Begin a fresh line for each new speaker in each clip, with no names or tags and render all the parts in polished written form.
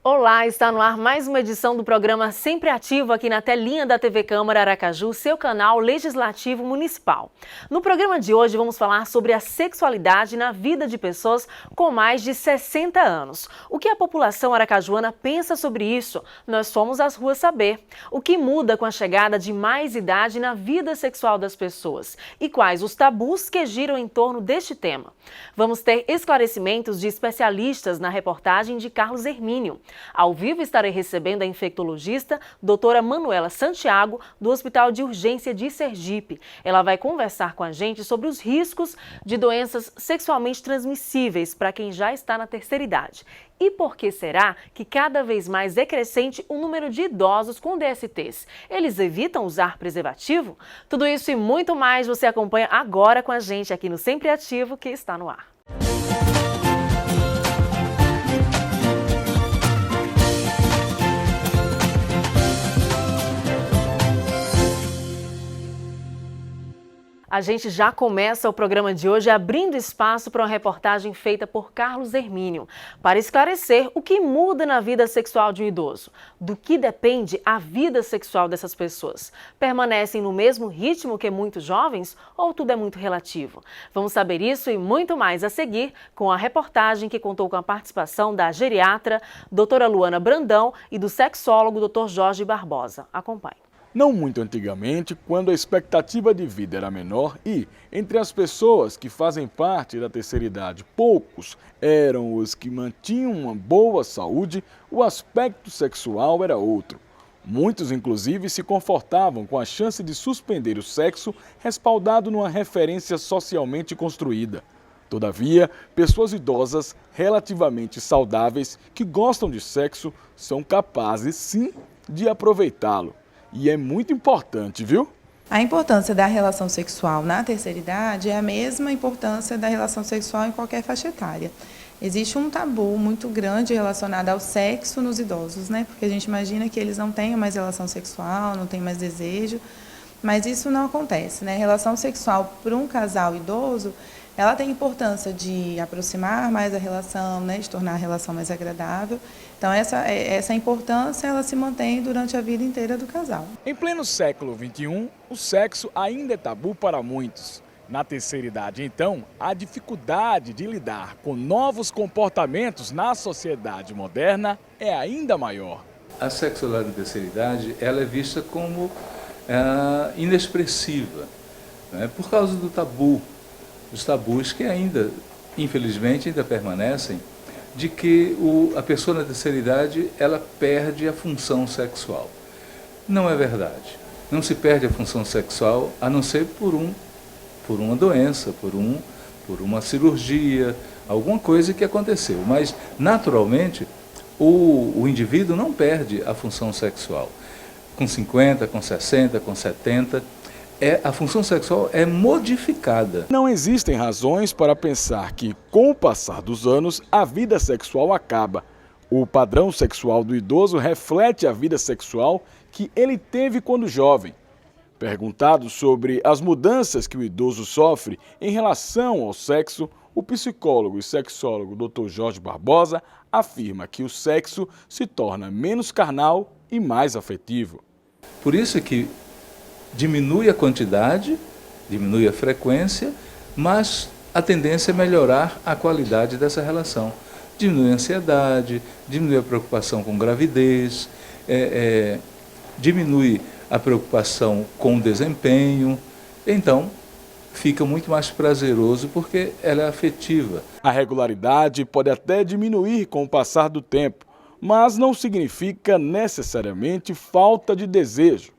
Olá, está no ar mais uma edição do programa Sempre Ativo aqui na telinha da TV Câmara Aracaju, seu canal legislativo municipal. No programa de hoje vamos falar sobre a sexualidade na vida de pessoas com mais de 60 anos. O que a população aracajuana pensa sobre isso? Nós fomos às ruas saber. O que muda com a chegada de mais idade na vida sexual das pessoas? E quais os tabus que giram em torno deste tema? Vamos ter esclarecimentos de especialistas na reportagem de Carlos Hermínio. Ao vivo estarei recebendo a infectologista doutora Manuela Santiago, do Hospital de Urgência de Sergipe. Ela vai conversar com a gente sobre os riscos de doenças sexualmente transmissíveis para quem já está na terceira idade. E por que será que cada vez mais é crescente o número de idosos com DSTs? Eles evitam usar preservativo? Tudo isso e muito mais você acompanha agora com a gente aqui no Sempre Ativo, que está no ar. A gente já começa o programa de hoje abrindo espaço para uma reportagem feita por Carlos Hermínio, para esclarecer o que muda na vida sexual de um idoso. Do que depende a vida sexual dessas pessoas? Permanecem no mesmo ritmo que muitos jovens ou tudo é muito relativo? Vamos saber isso e muito mais a seguir com a reportagem que contou com a participação da geriatra, doutora Luana Brandão, e do sexólogo, doutor Jorge Barbosa. Acompanhe.
Não muito antigamente, quando a expectativa de vida era menor e, entre as pessoas que fazem parte da terceira idade, poucos eram os que mantinham uma boa saúde, o aspecto sexual era outro. Muitos, inclusive, se confortavam com a chance de suspender o sexo respaldado numa referência socialmente construída. Todavia, pessoas idosas relativamente saudáveis que gostam de sexo são capazes, sim, de aproveitá-lo. E é muito importante, viu?
A importância da relação sexual na terceira idade é a mesma importância da relação sexual em qualquer faixa etária. Existe um tabu muito grande relacionado ao sexo nos idosos, né? Porque a gente imagina que eles não tenham mais relação sexual, não têm mais desejo, mas isso não acontece, né? Relação sexual para um casal idoso, ela tem importância de aproximar mais a relação, né? De tornar a relação mais agradável. Então, essa importância ela se mantém durante a vida inteira do casal.
Em pleno século XXI, o sexo ainda é tabu para muitos. Na terceira idade, então, a dificuldade de lidar com novos comportamentos na sociedade moderna é ainda maior.
A sexualidade na terceira idade ela é vista como inexpressiva, né? Por causa do tabu, os tabus que ainda, infelizmente, ainda permanecem, de que a pessoa na terceira idade ela perde a função sexual. Não é verdade. Não se perde a função sexual a não ser por uma doença, por uma cirurgia, alguma coisa que aconteceu. Mas, naturalmente, o indivíduo não perde a função sexual. Com 50, com 60, com 70, a função sexual é modificada.
Não existem razões para pensar que, com o passar dos anos, a vida sexual acaba. O padrão sexual do idoso reflete a vida sexual que ele teve quando jovem. Perguntado sobre as mudanças que o idoso sofre em relação ao sexo, o psicólogo e sexólogo Dr. Jorge Barbosa afirma que o sexo se torna menos carnal e mais afetivo.
Por isso que diminui a quantidade, diminui a frequência, mas a tendência é melhorar a qualidade dessa relação. Diminui a ansiedade, diminui a preocupação com gravidez, diminui a preocupação com o desempenho. Então, fica muito mais prazeroso porque ela é afetiva.
A regularidade pode até diminuir com o passar do tempo, mas não significa necessariamente falta de desejo.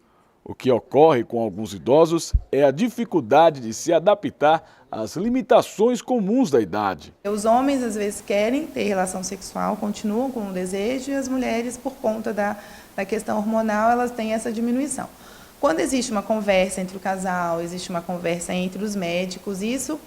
O que ocorre com alguns idosos é a dificuldade de se adaptar às limitações comuns da idade.
Os homens, às vezes, querem ter relação sexual, continuam com o desejo, e as mulheres, por conta da questão hormonal, elas têm essa diminuição. Quando existe uma conversa entre o casal, existe uma conversa entre os médicos, isso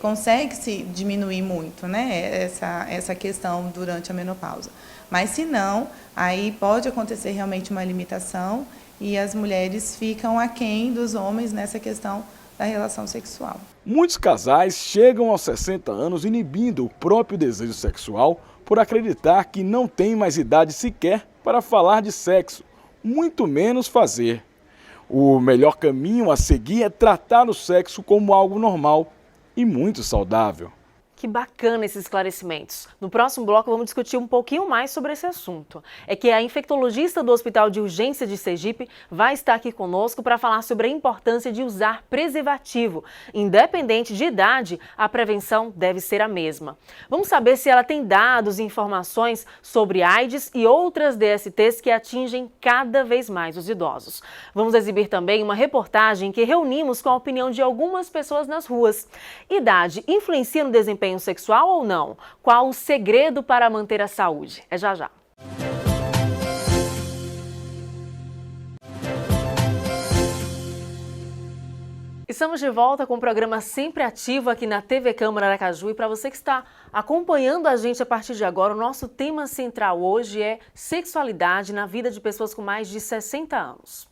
consegue se diminuir muito, né? Essa questão durante a menopausa. Mas, se não, aí pode acontecer realmente uma limitação, e as mulheres ficam aquém dos homens nessa questão da relação sexual.
Muitos casais chegam aos 60 anos inibindo o próprio desejo sexual por acreditar que não tem mais idade sequer para falar de sexo, muito menos fazer. O melhor caminho a seguir é tratar o sexo como algo normal e muito saudável.
Que bacana esses esclarecimentos. No próximo bloco vamos discutir um pouquinho mais sobre esse assunto. É que a infectologista do Hospital de Urgência de Sergipe vai estar aqui conosco para falar sobre a importância de usar preservativo. Independente de idade, a prevenção deve ser a mesma. Vamos saber se ela tem dados e informações sobre AIDS e outras DSTs que atingem cada vez mais os idosos. Vamos exibir também uma reportagem que reunimos com a opinião de algumas pessoas nas ruas. Idade influencia no desempenho sexual ou não? Qual o segredo para manter a saúde? É já já. Estamos de volta com o programa Sempre Ativo aqui na TV Câmara Aracaju e para você que está acompanhando a gente a partir de agora, o nosso tema central hoje é sexualidade na vida de pessoas com mais de 60 anos.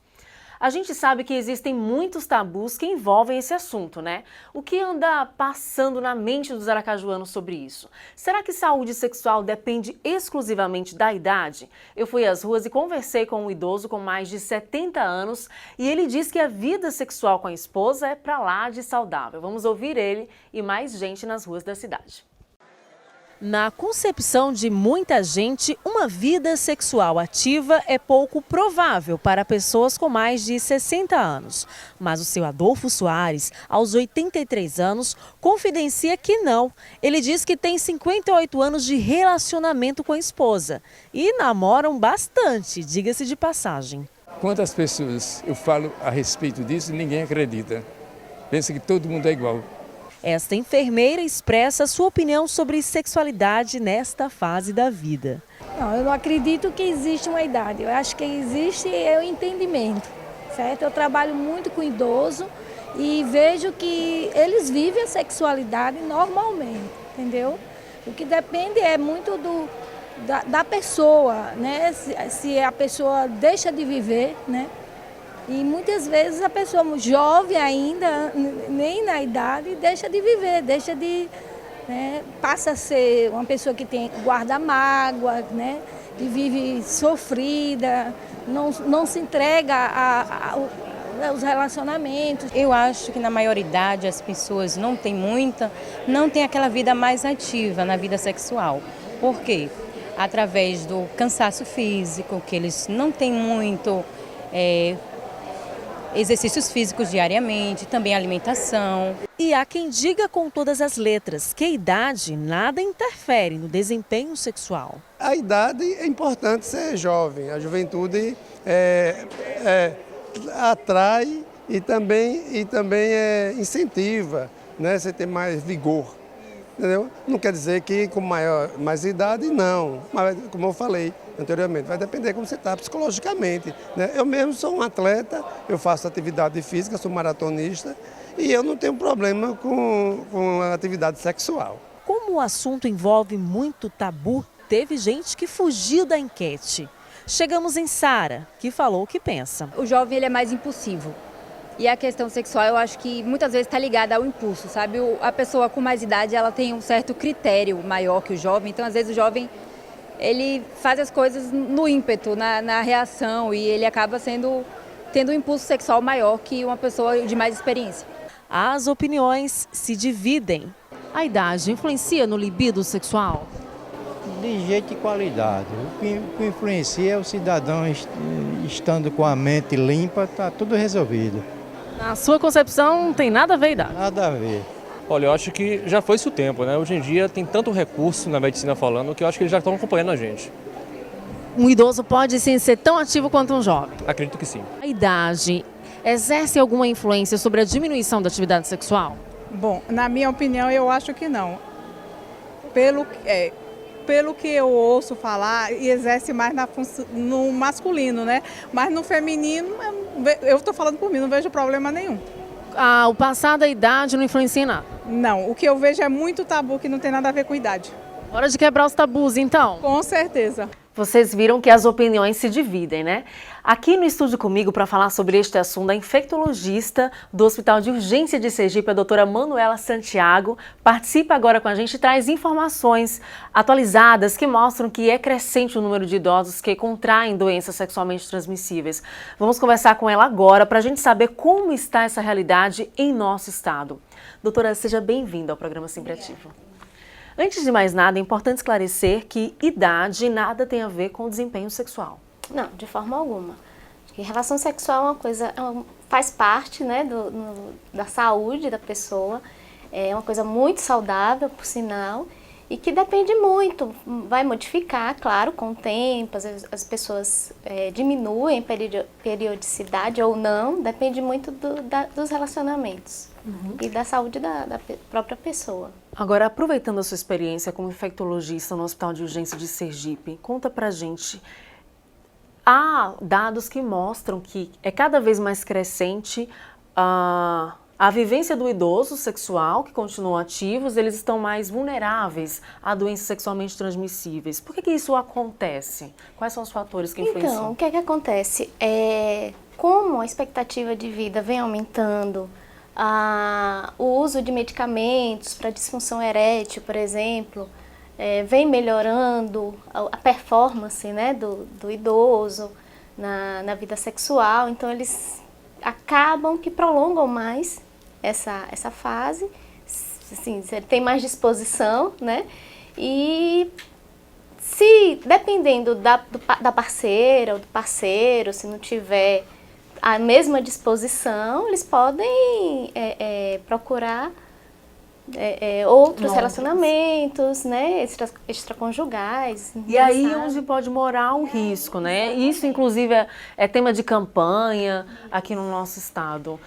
A gente sabe que existem muitos tabus que envolvem esse assunto, né? O que anda passando na mente dos aracajuanos sobre isso? Será que saúde sexual depende exclusivamente da idade? Eu fui às ruas e conversei com um idoso com mais de 70 anos e ele diz que a vida sexual com a esposa é pra lá de saudável. Vamos ouvir ele e mais gente nas ruas da cidade. Na concepção de muita gente, uma vida sexual ativa é pouco provável para pessoas com mais de 60 anos. Mas o seu Adolfo Soares, aos 83 anos, confidencia que não. Ele diz que tem 58 anos de relacionamento com a esposa e namoram bastante, diga-se de passagem.
Quantas pessoas eu falo a respeito disso e ninguém acredita. Pensa que todo mundo é igual.
Esta enfermeira expressa sua opinião sobre sexualidade nesta fase da vida.
Não, eu não acredito que existe uma idade. Eu acho que existe o entendimento, certo? Eu trabalho muito com idoso e vejo que eles vivem a sexualidade normalmente, entendeu? O que depende é muito da pessoa, né? Se a pessoa deixa de viver, né? E muitas vezes a pessoa jovem ainda, nem na idade, deixa de viver, né, passa a ser uma pessoa que guarda mágoa, né, que vive sofrida, não se entrega aos relacionamentos.
Eu acho que na maioridade as pessoas não têm aquela vida mais ativa na vida sexual. Por quê? Através do cansaço físico, que eles não têm muito exercícios físicos diariamente, também alimentação.
E há quem diga com todas as letras que a idade nada interfere no desempenho sexual.
A idade é importante ser jovem, a juventude atrai e também incentiva, né? Você ter mais vigor. Entendeu? Não quer dizer que com mais idade, não. Mas, como eu falei anteriormente, vai depender de como você está psicologicamente. Né? Eu mesmo sou um atleta, eu faço atividade física, sou maratonista e eu não tenho problema com a atividade sexual.
Como o assunto envolve muito tabu, teve gente que fugiu da enquete. Chegamos em Sara, que falou o que pensa.
O jovem ele é mais impulsivo. E a questão sexual, eu acho que muitas vezes está ligada ao impulso, sabe? A pessoa com mais idade, ela tem um certo critério maior que o jovem. Então, às vezes, o jovem, ele faz as coisas no ímpeto, na reação. E ele acaba tendo um impulso sexual maior que uma pessoa de mais experiência.
As opiniões se dividem. A idade influencia no libido sexual?
De jeito e qualidade. O que influencia é o cidadão estando com a mente limpa, está tudo resolvido.
Na sua concepção, não tem nada a ver a idade?
Nada a ver.
Olha, eu acho que já foi-se o tempo, né? Hoje em dia tem tanto recurso na medicina falando que eu acho que eles já estão acompanhando a gente.
Um idoso pode sim ser tão ativo quanto um jovem?
Acredito que sim.
A idade exerce alguma influência sobre a diminuição da atividade sexual?
Bom, na minha opinião, eu acho que não. Pelo que eu ouço falar, exerce mais no masculino, né? Mas no feminino, eu estou falando por mim, não vejo problema nenhum.
O passar da idade não influencia em nada?
Não, o que eu vejo é muito tabu que não tem nada a ver com idade.
Hora de quebrar os tabus, então?
Com certeza.
Vocês viram que as opiniões se dividem, né? Aqui no estúdio comigo para falar sobre este assunto, a infectologista do Hospital de Urgência de Sergipe, a doutora Manuela Santiago, participa agora com a gente e traz informações atualizadas que mostram que é crescente o número de idosos que contraem doenças sexualmente transmissíveis. Vamos conversar com ela agora para a gente saber como está essa realidade em nosso estado. Doutora, seja bem-vinda ao programa Sempre Ativo. Antes de mais nada, é importante esclarecer que idade nada tem a ver com o desempenho sexual.
Não, de forma alguma. Porque relação sexual é uma coisa, faz parte, né, da saúde da pessoa, é uma coisa muito saudável, por sinal, e que depende muito, vai modificar, claro, com o tempo, as pessoas diminuem periodicidade ou não, depende muito dos relacionamentos. E da saúde da própria pessoa.
Agora, aproveitando a sua experiência como infectologista no Hospital de Urgência de Sergipe, conta pra gente, há dados que mostram que é cada vez mais crescente a vivência do idoso sexual, que continuam ativos, eles estão mais vulneráveis a doenças sexualmente transmissíveis. Por que isso acontece? Quais são os fatores que influenciam?
Então, o que é que acontece? Como a expectativa de vida vem aumentando, o uso de medicamentos para disfunção erétil, por exemplo, vem melhorando a performance, né, do idoso na vida sexual. Então, eles acabam que prolongam mais essa fase, assim, tem mais disposição, né? E dependendo da parceira ou do parceiro, se não tiver a mesma disposição, eles podem procurar outros relacionamentos, né, extraconjugais.
E aí onde pode morar um risco, né? Isso, inclusive, é tema de campanha aqui no nosso estado.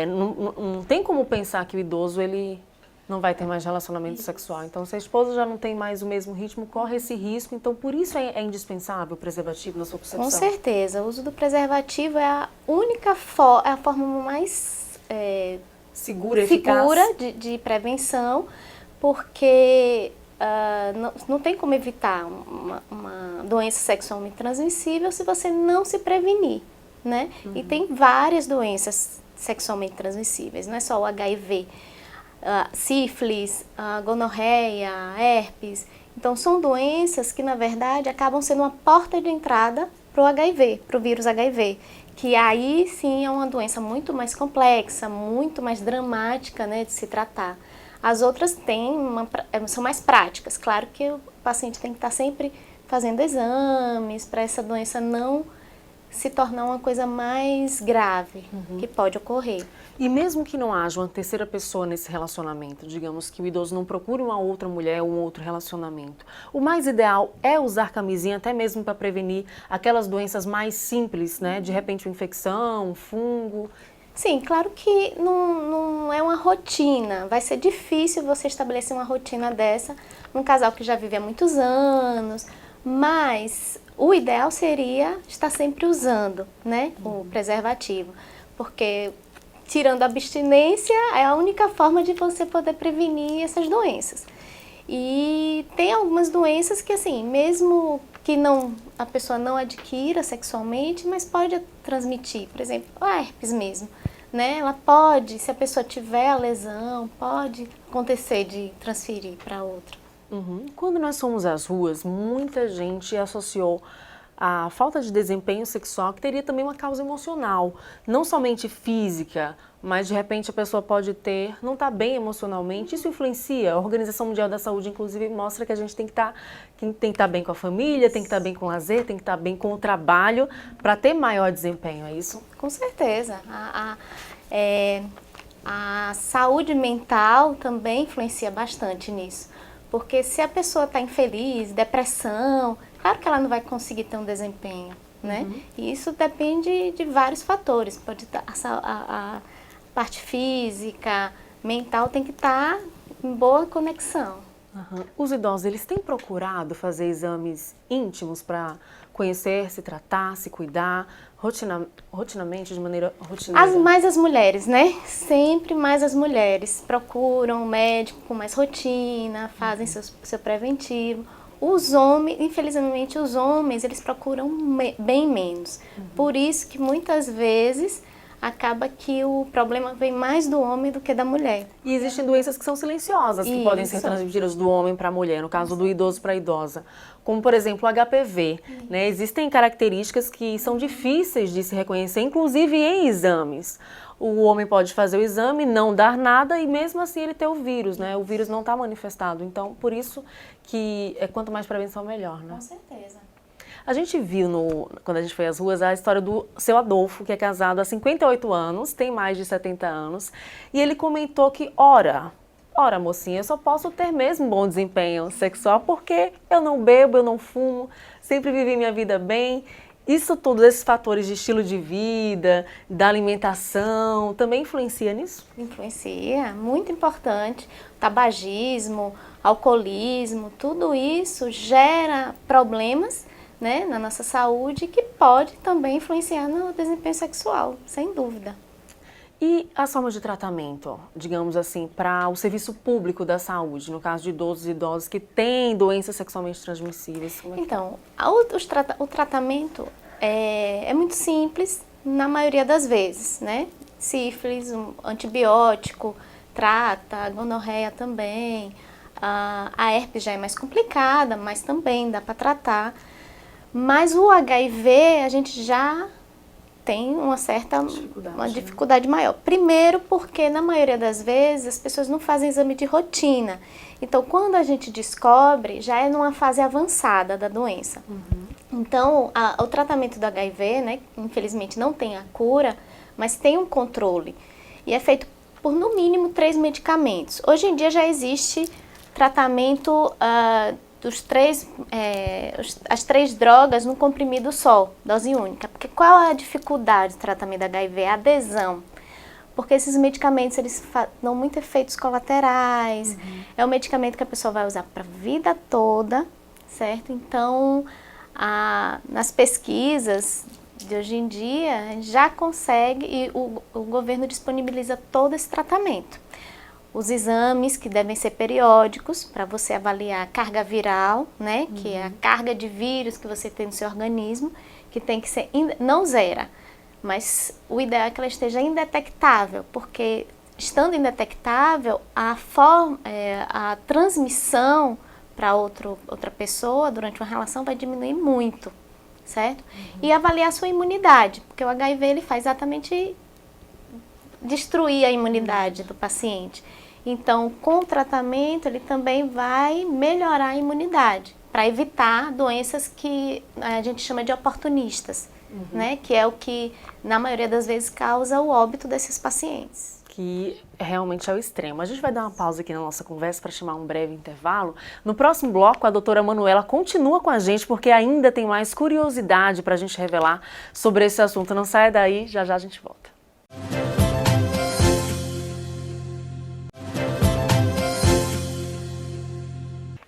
Não tem como pensar que o idoso ele não vai ter mais relacionamento sexual. Então, se a esposa já não tem mais o mesmo ritmo, corre esse risco. Então, por isso é indispensável o preservativo na sua concepção?
Com certeza. O uso do preservativo é a única é a forma mais
segura
de prevenção, porque não tem como evitar uma doença sexualmente transmissível se você não se prevenir, né? E tem várias doenças sexualmente transmissíveis, não é só o HIV. Sífilis, gonorreia, herpes. Então, são doenças que, na verdade, acabam sendo uma porta de entrada para o HIV, para o vírus HIV, que aí sim é uma doença muito mais complexa, muito mais dramática, né, de se tratar. As outras são mais práticas. Claro que o paciente tem que estar sempre fazendo exames para essa doença não se tornar uma coisa mais grave, que pode ocorrer.
E mesmo que não haja uma terceira pessoa nesse relacionamento, digamos que o idoso não procure uma outra mulher ou um outro relacionamento, o mais ideal é usar camisinha até mesmo para prevenir aquelas doenças mais simples, né? De repente uma infecção, um fungo.
Sim, claro que não é uma rotina. Vai ser difícil você estabelecer uma rotina dessa num casal que já vive há muitos anos, mas o ideal seria estar sempre usando, né, o preservativo, porque tirando a abstinência é a única forma de você poder prevenir essas doenças. E tem algumas doenças que, assim, mesmo que a pessoa não adquira sexualmente, mas pode transmitir, por exemplo, a herpes mesmo, né? Ela pode, se a pessoa tiver a lesão, pode acontecer de transferir para outra.
Quando nós fomos às ruas, muita gente associou a falta de desempenho sexual, que teria também uma causa emocional, não somente física, mas de repente a pessoa pode não estar bem emocionalmente. Isso influencia. A Organização Mundial da Saúde, inclusive, mostra que a gente tem que estar bem com a família, tem que estar bem com o lazer, tem que estar bem com o trabalho para ter maior desempenho, é isso?
Com certeza. A saúde mental também influencia bastante nisso. Porque se a pessoa está infeliz, depressão, claro que ela não vai conseguir ter um desempenho, né? E isso depende de vários fatores. Pode estar a parte física, mental, tem que estar em boa conexão.
Os idosos, eles têm procurado fazer exames íntimos para conhecer, se tratar, se cuidar, rotinamente, de maneira rotineira?
Mais as mulheres, né? Sempre mais as mulheres procuram um médico com mais rotina, fazem seu preventivo. Os homens, infelizmente, os homens, eles procuram bem menos. Por isso que muitas vezes acaba que o problema vem mais do homem do que da mulher.
E existem doenças que são silenciosas, que podem ser transmitidas do homem para a mulher, no caso do idoso para a idosa. Como, por exemplo, o HPV. Né? Existem características que são difíceis de se reconhecer, inclusive em exames. O homem pode fazer o exame, não dar nada e mesmo assim ele ter o vírus, né? O vírus não está manifestado. Então, por isso que quanto mais prevenção, melhor, né?
Com certeza.
A gente viu, quando a gente foi às ruas, a história do seu Adolfo, que é casado há 58 anos, tem mais de 70 anos, e ele comentou que, ora, mocinha, eu só posso ter mesmo bom desempenho sexual porque eu não bebo, eu não fumo, sempre vivi minha vida bem. Isso tudo, esses fatores de estilo de vida, da alimentação, também influencia nisso?
Influencia, muito importante. Tabagismo, alcoolismo, tudo isso gera problemas, né, na nossa saúde, que pode também influenciar no desempenho sexual, sem dúvida.
E as formas de tratamento, digamos assim, para o serviço público da saúde, no caso de idosos e idosas que têm doenças sexualmente transmissíveis?
Então, o tratamento é muito simples na maioria das vezes, né? Sífilis, um antibiótico, trata, a gonorreia também, a herpes já é mais complicada, mas também dá para tratar. Mas o HIV a gente já tem uma dificuldade maior. Primeiro porque na maioria das vezes as pessoas não fazem exame de rotina. Então quando a gente descobre, já é numa fase avançada da doença. Então o tratamento do HIV, né, infelizmente não tem a cura, mas tem um controle. E é feito por no mínimo 3 medicamentos. Hoje em dia já existe tratamento as 3 drogas num comprimido só, dose única. Porque qual é a dificuldade do tratamento da HIV? A adesão. Porque esses medicamentos, eles dão muitos efeitos colaterais. É um medicamento que a pessoa vai usar para a vida toda, certo? Então, nas pesquisas de hoje em dia, a gente já consegue, e o governo disponibiliza todo esse tratamento. Os exames que devem ser periódicos para você avaliar a carga viral, né, que é a carga de vírus que você tem no seu organismo, que tem que ser, não zera, mas o ideal é que ela esteja indetectável, porque estando indetectável, a transmissão para outra pessoa durante uma relação vai diminuir muito, certo? E avaliar a sua imunidade, porque o HIV ele faz exatamente destruir a imunidade do paciente. Então, com o tratamento, ele também vai melhorar a imunidade, para evitar doenças que a gente chama de oportunistas, né? Que é o que, na maioria das vezes, causa o óbito desses pacientes.
Que realmente é o extremo. A gente vai dar uma pausa aqui na nossa conversa para chamar um breve intervalo. No próximo bloco, a doutora Manuela continua com a gente, porque ainda tem mais curiosidade para a gente revelar sobre esse assunto. Não saia daí, já já a gente volta.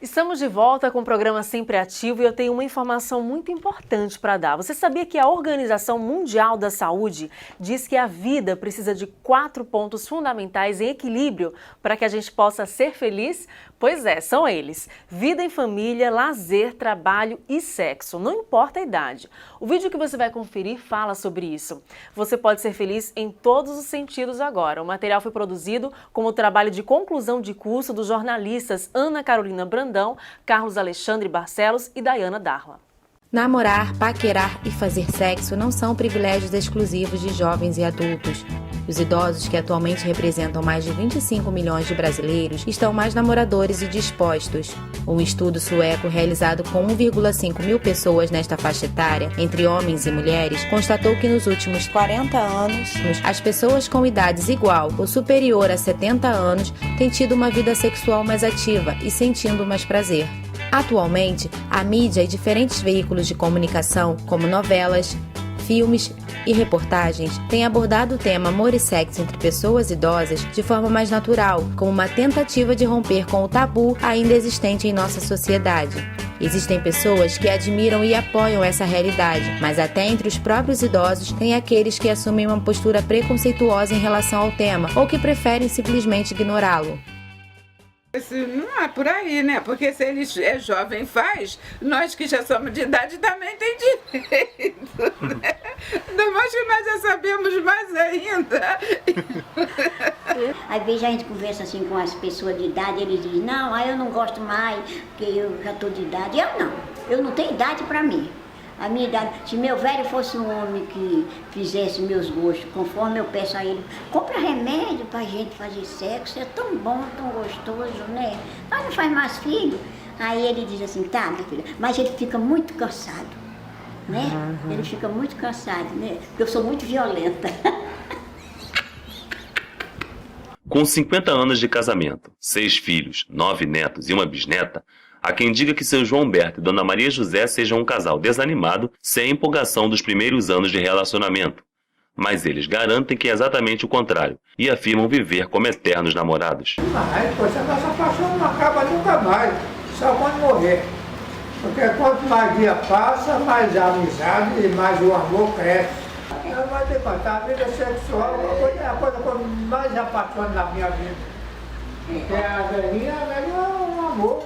Estamos de volta com o programa Sempre Ativo e eu tenho uma informação muito importante para dar. Você sabia que a Organização Mundial da Saúde diz que a vida precisa de 4 pontos fundamentais em equilíbrio para que a gente possa ser feliz? Pois é, são eles: vida em família, lazer, trabalho e sexo, não importa a idade. O vídeo que você vai conferir fala sobre isso. Você pode ser feliz em todos os sentidos agora. O material foi produzido como trabalho de conclusão de curso dos jornalistas Ana Carolina Brandão, Carlos Alexandre Barcelos e Dayana Darla.
Namorar, paquerar e fazer sexo não são privilégios exclusivos de jovens e adultos. Os idosos, que atualmente representam mais de 25 milhões de brasileiros, estão mais namoradores e dispostos. Um estudo sueco realizado com 1,5 mil pessoas nesta faixa etária, entre homens e mulheres, constatou que nos últimos 40 anos, as pessoas com idades igual ou superior a 70 anos têm tido uma vida sexual mais ativa e sentindo mais prazer. Atualmente, a mídia e diferentes veículos de comunicação, como novelas, filmes e reportagens, têm abordado o tema amor e sexo entre pessoas idosas de forma mais natural, como uma tentativa de romper com o tabu ainda existente em nossa sociedade. Existem pessoas que admiram e apoiam essa realidade, mas até entre os próprios idosos tem aqueles que assumem uma postura preconceituosa em relação ao tema ou que preferem simplesmente ignorá-lo.
Não é por aí, né? Porque se ele é jovem faz, nós que já somos de idade também tem direito, né? Ainda mais que nós já sabemos mais ainda.
Às vezes a gente conversa assim com as pessoas de idade, eles dizem, não, aí eu não gosto mais, porque eu já estou de idade. Eu não tenho idade para mim. A minha idade, se meu velho fosse um homem que fizesse meus gostos, conforme eu peço a ele, compra remédio pra gente fazer sexo, é tão bom, tão gostoso, né? Mas não faz mais filho. Aí ele diz assim, tá, minha filha, mas ele fica muito cansado, né? Ele fica muito cansado, né? Porque eu sou muito violenta.
Com 50 anos de casamento, 6 filhos, 9 netos e uma bisneta, há quem diga que seu João Humberto e Dona Maria José sejam um casal desanimado sem a empolgação dos primeiros anos de relacionamento. Mas eles garantem que é exatamente o contrário e afirmam viver como eternos namorados.
Mas, pois a nossa paixão não acaba nunca mais, só quando morrer. Porque quanto mais dia passa, mais a amizade e mais o amor cresce. Eu vou te contar, a vida sexual é a coisa que eu mais apaixono na minha vida. Porque a velhinha é um amor,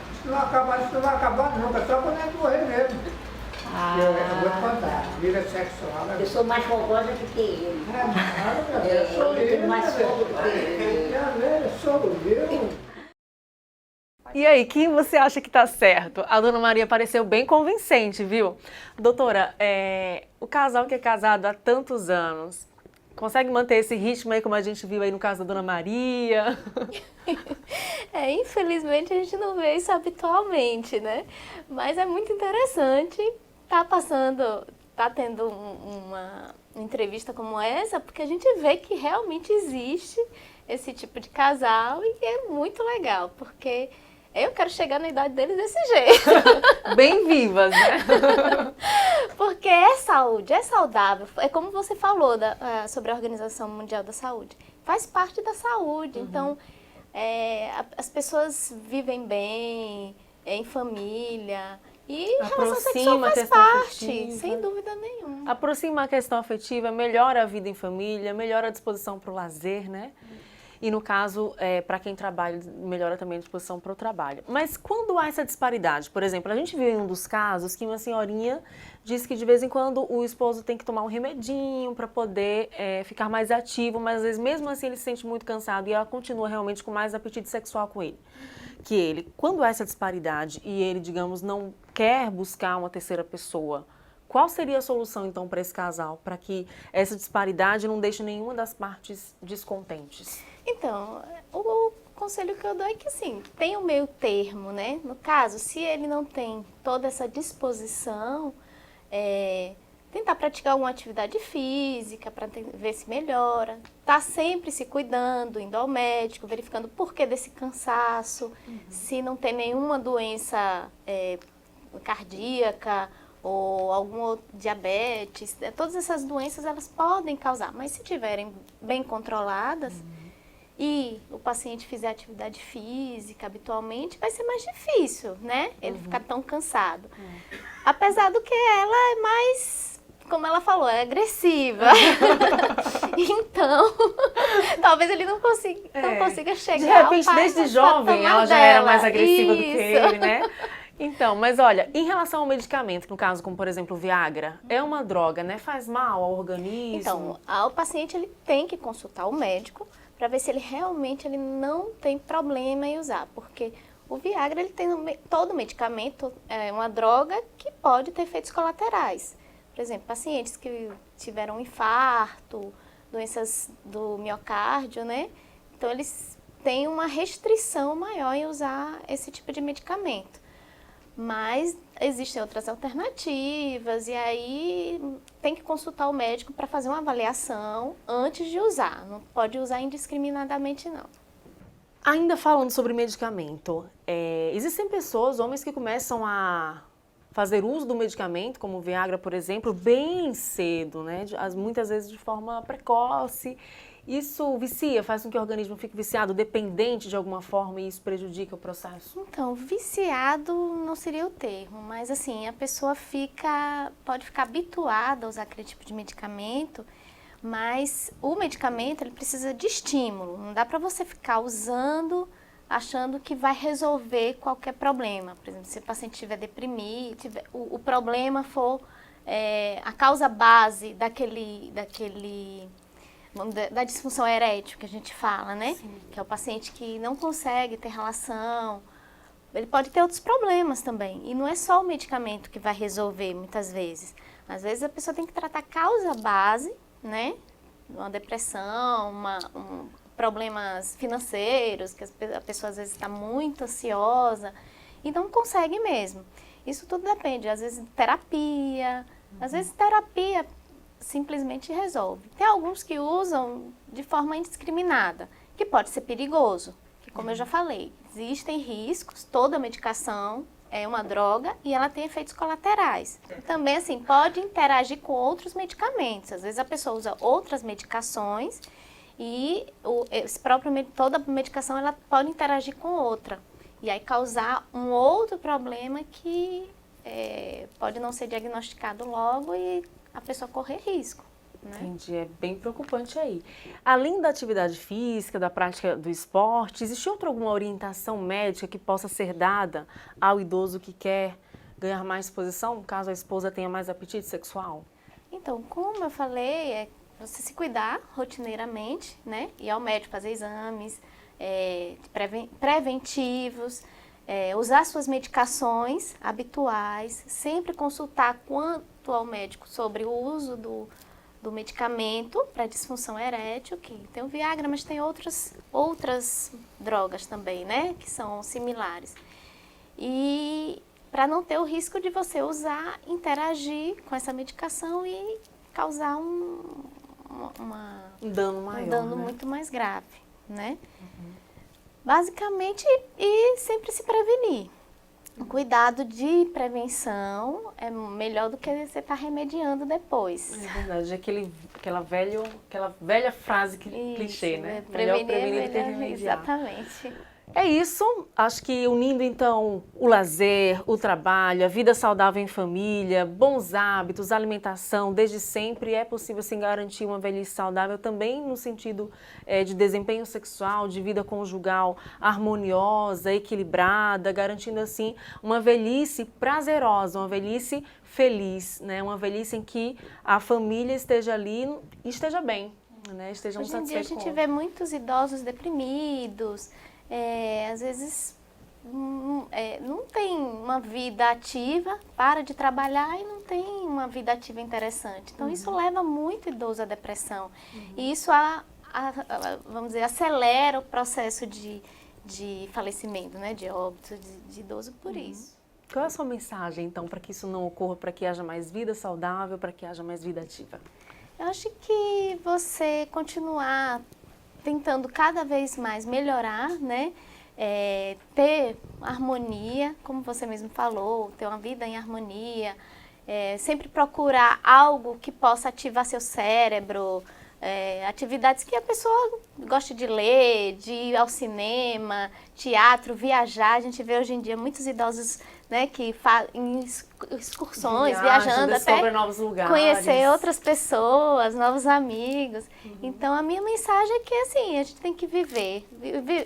isso não vai acabar nunca, só quando a gente morrer mesmo. Eu vou te contar, vida sexual.
Eu sou mais fogosa do que ele.
Eu tenho mais fogo do que ele. Sou eu.
E aí, quem você acha que tá certo? A Dona Maria pareceu bem convincente, viu? Doutora, o casal que é casado há tantos anos, consegue manter esse ritmo aí, como a gente viu aí no caso da Dona Maria?
Infelizmente a gente não vê isso habitualmente, né? Mas é muito interessante tá tendo uma entrevista como essa, porque a gente vê que realmente existe esse tipo de casal e é muito legal, porque eu quero chegar na idade deles desse jeito.
Bem vivas, né?
Porque é saúde, é saudável. É como você falou sobre a Organização Mundial da Saúde. Faz parte da saúde. Então, as pessoas vivem bem, em família. E a relação sexual faz parte, sem dúvida nenhuma.
Aproxima a questão afetiva, melhora a vida em família, melhora a disposição para o lazer, né? E no caso, para quem trabalha, melhora também a disposição para o trabalho. Mas quando há essa disparidade, por exemplo, a gente viu em um dos casos que uma senhorinha disse que de vez em quando o esposo tem que tomar um remedinho para poder ficar mais ativo, mas às vezes mesmo assim ele se sente muito cansado e ela continua realmente com mais apetite sexual com ele. Quando há essa disparidade e ele, digamos, não quer buscar uma terceira pessoa, qual seria a solução, então, para esse casal, para que essa disparidade não deixe nenhuma das partes descontentes?
Então, o conselho que eu dou é que, assim, tem um meio termo, né? No caso, se ele não tem toda essa disposição, tentar praticar alguma atividade física para ver se melhora, tá sempre se cuidando, indo ao médico, verificando o porquê desse cansaço, se não tem nenhuma doença cardíaca, ou algum diabetes, todas essas doenças elas podem causar, mas se estiverem bem controladas e o paciente fizer atividade física habitualmente, vai ser mais difícil, né? Ele ficar tão cansado. Apesar do que ela é mais, como ela falou, é agressiva. Então, talvez ele não consiga chegar.
De repente, desde jovem, ela já era mais agressiva do que ele, né? Então, mas olha, em relação ao medicamento, no caso, como por exemplo o Viagra, é uma droga, né? Faz mal ao organismo?
Então, o paciente ele tem que consultar o médico para ver se ele realmente não tem problema em usar, porque o Viagra, ele tem todo medicamento, é uma droga que pode ter efeitos colaterais. Por exemplo, pacientes que tiveram um infarto, doenças do miocárdio, né? Então, eles têm uma restrição maior em usar esse tipo de medicamento. Mas existem outras alternativas e aí tem que consultar o médico para fazer uma avaliação antes de usar. Não pode usar indiscriminadamente, não.
Ainda falando sobre medicamento, existem pessoas, homens que começam a fazer uso do medicamento, como o Viagra, por exemplo, bem cedo, né? Muitas vezes de forma precoce. Isso vicia, faz com que o organismo fique viciado, dependente de alguma forma, e isso prejudica o processo?
Então, viciado não seria o termo, mas assim, a pessoa pode ficar habituada a usar aquele tipo de medicamento, mas o medicamento ele precisa de estímulo, não dá para você ficar usando achando que vai resolver qualquer problema. Por exemplo, se o paciente estiver deprimido, o problema for a causa base da disfunção erétil que a gente fala, né? Sim. Que é o paciente que não consegue ter relação. Ele pode ter outros problemas também. E não é só o medicamento que vai resolver, muitas vezes. Às vezes a pessoa tem que tratar a causa base, né? Uma depressão, problemas financeiros, que a pessoa às vezes está muito ansiosa e não consegue mesmo. Isso tudo depende. Às vezes terapia, às vezes terapia simplesmente resolve. Tem alguns que usam de forma indiscriminada, que pode ser perigoso, que como eu já falei, existem riscos, toda medicação é uma droga e ela tem efeitos colaterais. Também assim, pode interagir com outros medicamentos, às vezes a pessoa usa outras medicações e toda medicação ela pode interagir com outra e aí causar um outro problema que pode não ser diagnosticado logo e a pessoa correr risco. Né?
Entendi, é bem preocupante aí. Além da atividade física, da prática do esporte, existe alguma orientação médica que possa ser dada ao idoso que quer ganhar mais disposição, caso a esposa tenha mais apetite sexual?
Então, como eu falei, você se cuidar rotineiramente, né? Ir ao médico fazer exames preventivos, usar suas medicações habituais, sempre consultar quanto ao médico sobre o uso do medicamento para disfunção erétil, que tem o Viagra, mas tem outras drogas também, né, que são similares. E para não ter o risco de você usar, interagir com essa medicação e causar um
dano maior,
um dano, né? Muito mais grave, né? Basicamente, e sempre se prevenir. O cuidado de prevenção é melhor do que você estar remediando depois.
É verdade, aquela velha frase clichê, né?
Melhor prevenir do que remediar. Exatamente.
É isso, acho que unindo então o lazer, o trabalho, a vida saudável em família, bons hábitos, alimentação, desde sempre é possível sim garantir uma velhice saudável também no sentido de desempenho sexual, de vida conjugal harmoniosa, equilibrada, garantindo assim uma velhice prazerosa, uma velhice feliz, né? Uma velhice em que a família esteja ali e esteja bem, né? Estejam
satisfeitos. Hoje em dia a gente
com...
vê muitos idosos deprimidos, às vezes não tem uma vida ativa, para de trabalhar e não tem uma vida ativa interessante. Então isso leva muito idoso à depressão. E isso, vamos dizer, acelera o processo de falecimento, né, de óbito de idoso por isso.
Qual é a sua mensagem, então, para que isso não ocorra, para que haja mais vida saudável, para que haja mais vida ativa?
Eu acho que você continuar tentando cada vez mais melhorar, né? Ter harmonia, como você mesmo falou, ter uma vida em harmonia, sempre procurar algo que possa ativar seu cérebro, atividades que a pessoa gosta de ler, de ir ao cinema, teatro, viajar. A gente vê hoje em dia muitos idosos, né, que fazem excursões, viajando até
novos lugares,
conhecer outras pessoas, novos amigos. Então a minha mensagem é que assim, a gente tem que viver.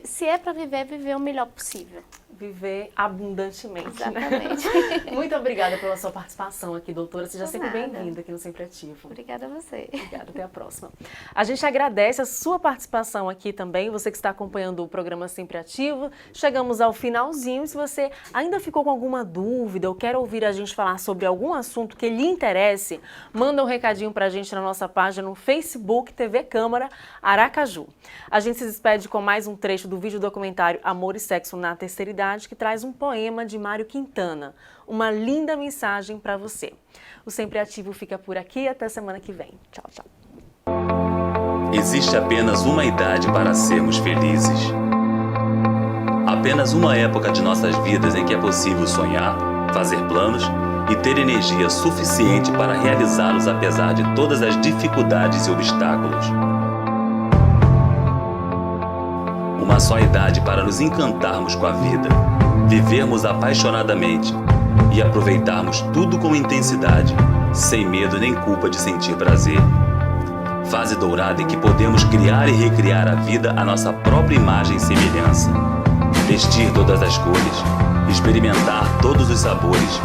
Se é para viver o melhor possível.
Viver abundantemente.
Exatamente.
Né? Muito obrigada pela sua participação aqui, doutora. Seja sempre bem-vinda aqui no Sempre Ativo.
Obrigada a você.
Obrigada, até a próxima. A gente agradece a sua participação aqui também, você que está acompanhando o programa Sempre Ativo. Chegamos ao finalzinho. Se você ainda ficou com alguma dúvida ou quer ouvir a gente falar sobre algum assunto que lhe interesse, manda um recadinho pra gente na nossa página no Facebook TV Câmara Aracaju. A gente se despede com mais um trecho do vídeo documentário Amor e Sexo na Terceira Idade, que traz um poema de Mário Quintana, uma linda mensagem para você. O Sempre Ativo fica por aqui, até semana que vem. Tchau, tchau.
Existe apenas uma idade para sermos felizes. Apenas uma época de nossas vidas em que é possível sonhar, fazer planos e ter energia suficiente para realizá-los apesar de todas as dificuldades e obstáculos. Uma só idade para nos encantarmos com a vida, vivermos apaixonadamente e aproveitarmos tudo com intensidade, sem medo nem culpa de sentir prazer. Fase dourada em que podemos criar e recriar a vida à nossa própria imagem e semelhança.
vestir todas as cores, experimentar todos os sabores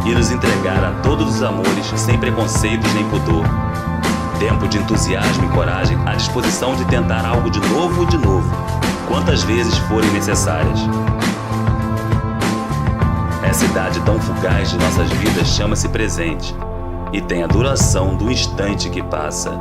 e nos entregar a todos os amores sem preconceitos nem pudor. Tempo de entusiasmo e coragem à disposição de tentar algo de novo, quantas vezes forem necessárias. Essa idade tão fugaz de nossas vidas chama-se presente e tem a duração do instante que passa.